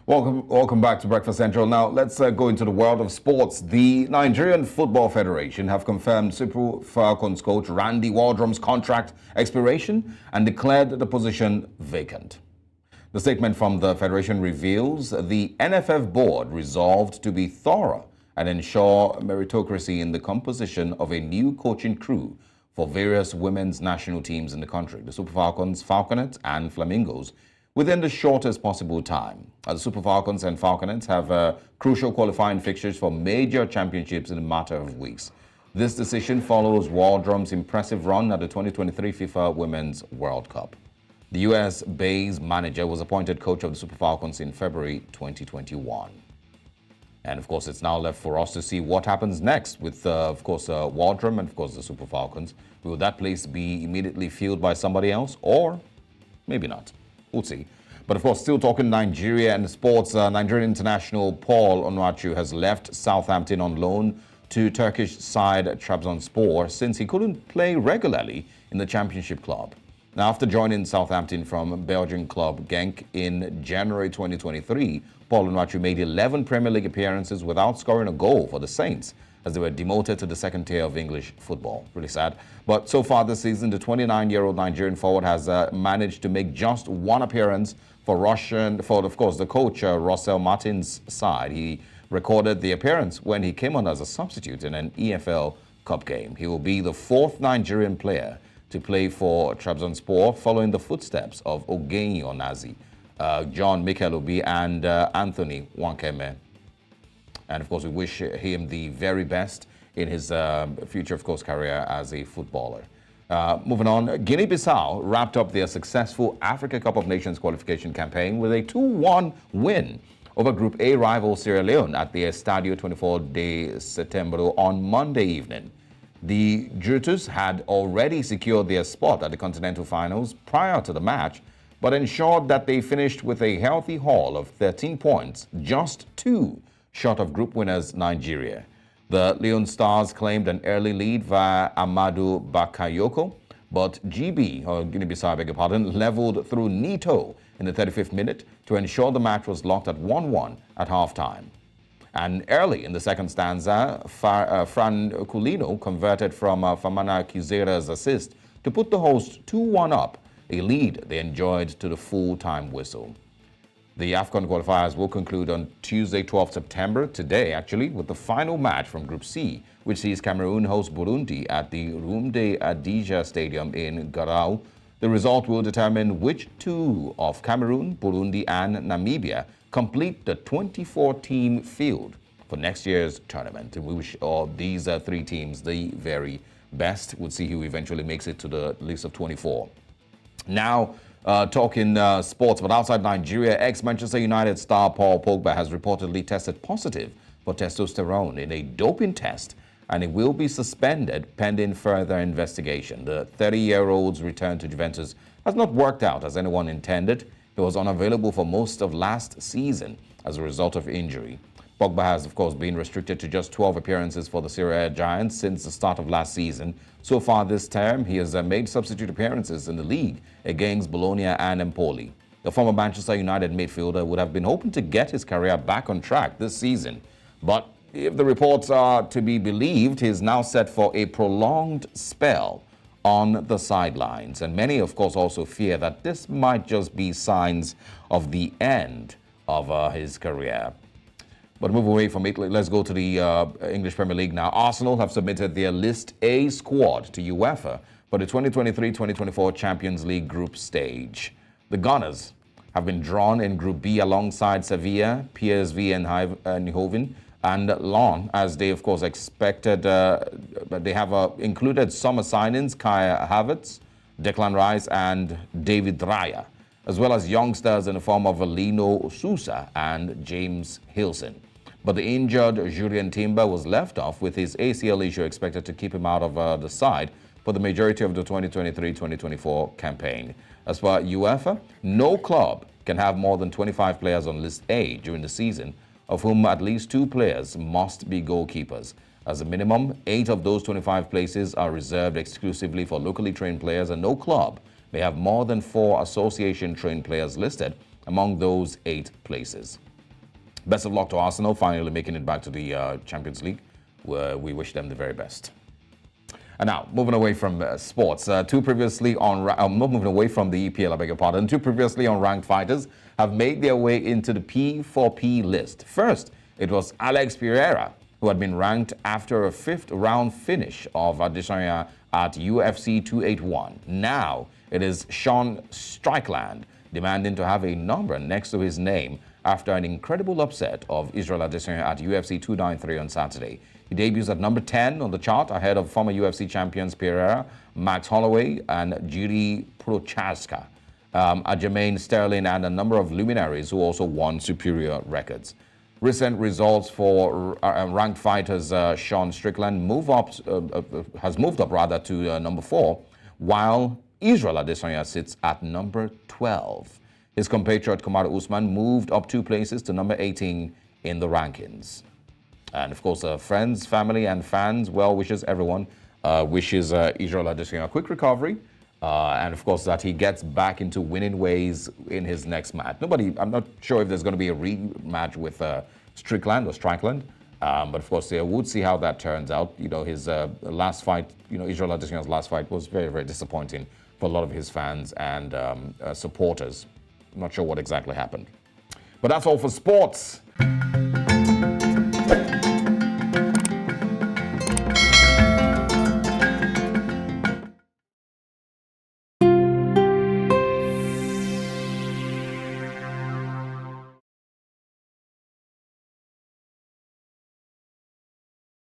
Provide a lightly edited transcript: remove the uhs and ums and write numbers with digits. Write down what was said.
Welcome back to Breakfast Central. Now, let's go into the world of sports. The Nigerian Football Federation have confirmed Super Falcons coach Randy Waldrum's contract expiration and declared the position vacant. The statement from the Federation reveals the NFF board resolved to be thorough and ensure meritocracy in the composition of a new coaching crew for various women's national teams in the country, the Super Falcons, Falconets, and Flamingos, within the shortest possible time. The Super Falcons and Falconets have crucial qualifying fixtures for major championships in a matter of weeks. This decision follows Waldrum's impressive run at the 2023 FIFA Women's World Cup. The US-based manager was appointed coach of the Super Falcons in February 2021. And of course, it's now left for us to see what happens next with, Waldrum and, of course, the Super Falcons. Will that place be immediately filled by somebody else, or maybe not? We'll see. But of course, still talking Nigeria and sports, Nigerian international Paul Osarogie has left Southampton on loan to Turkish side Trabzonspor since he couldn't play regularly in the championship club. Now, after joining Southampton from Belgian club Genk in January 2023, Paul Osarogie made 11 Premier League appearances without scoring a goal for the Saints, as they were demoted to the second tier of English football. Really sad. But so far this season, the 29-year-old Nigerian forward has managed to make just one appearance for the coach Russell Martin's side. He recorded the appearance when he came on as a substitute in an EFL Cup game. He will be the fourth Nigerian player to play for Trabzonspor, following the footsteps of Ogenyi Onazi, John Mikel Obi, and Anthony Wankeme. And of course, we wish him the very best in his future, of course, career as a footballer. Moving on, Guinea-Bissau wrapped up their successful Africa Cup of Nations qualification campaign with a 2-1 win over Group A rival Sierra Leone at the Estadio 24 de Setembro on Monday evening. The Juventus had already secured their spot at the Continental Finals prior to the match, but ensured that they finished with a healthy haul of 13 points, just 2 short of group winners Nigeria. The Leon Stars claimed an early lead via Amadou Bakayoko, but Guinea-Bissau, beg your pardon, leveled through Nito in the 35th minute to ensure the match was locked at 1-1 at halftime. And early in the second stanza, Fran Culino converted from Famana Kizera's assist to put the hosts 2-1 up, a lead they enjoyed to the full-time whistle. The AFCON qualifiers will conclude on Tuesday, 12th September, today actually, with the final match from Group C, which sees Cameroon host Burundi at the Rumde Adija Stadium in Garau. The result will determine which two of Cameroon, Burundi, and Namibia complete the 24-team field for next year's tournament. And we wish all these 3 teams the very best. We'll see who eventually makes it to the list of 24. Now, talking sports, but outside Nigeria, ex-Manchester United star Paul Pogba has reportedly tested positive for testosterone in a doping test, and he will be suspended pending further investigation. The 30-year-old's return to Juventus has not worked out as anyone intended. He was unavailable for most of last season as a result of injury. Pogba has, of course, been restricted to just 12 appearances for the Serie A Giants since the start of last season. So far this term, he has made substitute appearances in the league against Bologna and Empoli. The former Manchester United midfielder would have been hoping to get his career back on track this season. But if the reports are to be believed, he is now set for a prolonged spell on the sidelines. And many, of course, also fear that this might just be signs of the end of his career. But move away from Italy, let's go to the English Premier League now. Arsenal have submitted their List A squad to UEFA for the 2023-2024 Champions League group stage. The Gunners have been drawn in Group B alongside Sevilla, PSV Eindhoven, and Lyon, as they, of course, expected. They have included summer signings, Kai Havertz, Declan Rice, and David Raya, as well as youngsters in the form of Lino Sousa and James Hilson. But the injured Julian Timber was left off, with his ACL issue expected to keep him out of the side for the majority of the 2023-2024 campaign. As for UEFA, no club can have more than 25 players on List A during the season, of whom at least 2 players must be goalkeepers. As a minimum, 8 of those 25 places are reserved exclusively for locally trained players, and no club may have more than 4 association-trained players listed among those 8 places. Best of luck to Arsenal, finally making it back to the Champions League. We wish them the very best. And now, moving away from sports, two previously moving away from the EPL, I beg your pardon, two previously unranked fighters have made their way into the P4P list. First, it was Alex Pereira, who had been ranked after a fifth-round finish of Adesanya at UFC 281. Now, it is Sean Strickland demanding to have a number next to his name after an incredible upset of Israel Adesanya at UFC 293 on Saturday. He debuts at number 10 on the chart ahead of former UFC champions Pereira, Max Holloway, and Jiri Prochazka, Jermaine Sterling, and a number of luminaries who also won superior records. Recent results for ranked fighters Sean Strickland has moved up to number 4, while Israel Adesanya sits at number 12. His compatriot Kamaru Usman moved up 2 places to number 18 in the rankings. And of course, friends, family, and fans, well wishes, everyone wishes Israel Adesanya a quick recovery. And of course, that he gets back into winning ways in his next match. I'm not sure if there's going to be a rematch with Strickland. But of course, we'll see how that turns out. His last fight, Israel Adesanya's last fight was very, very disappointing for a lot of his fans and supporters. I'm not sure what exactly happened. But that's all for sports.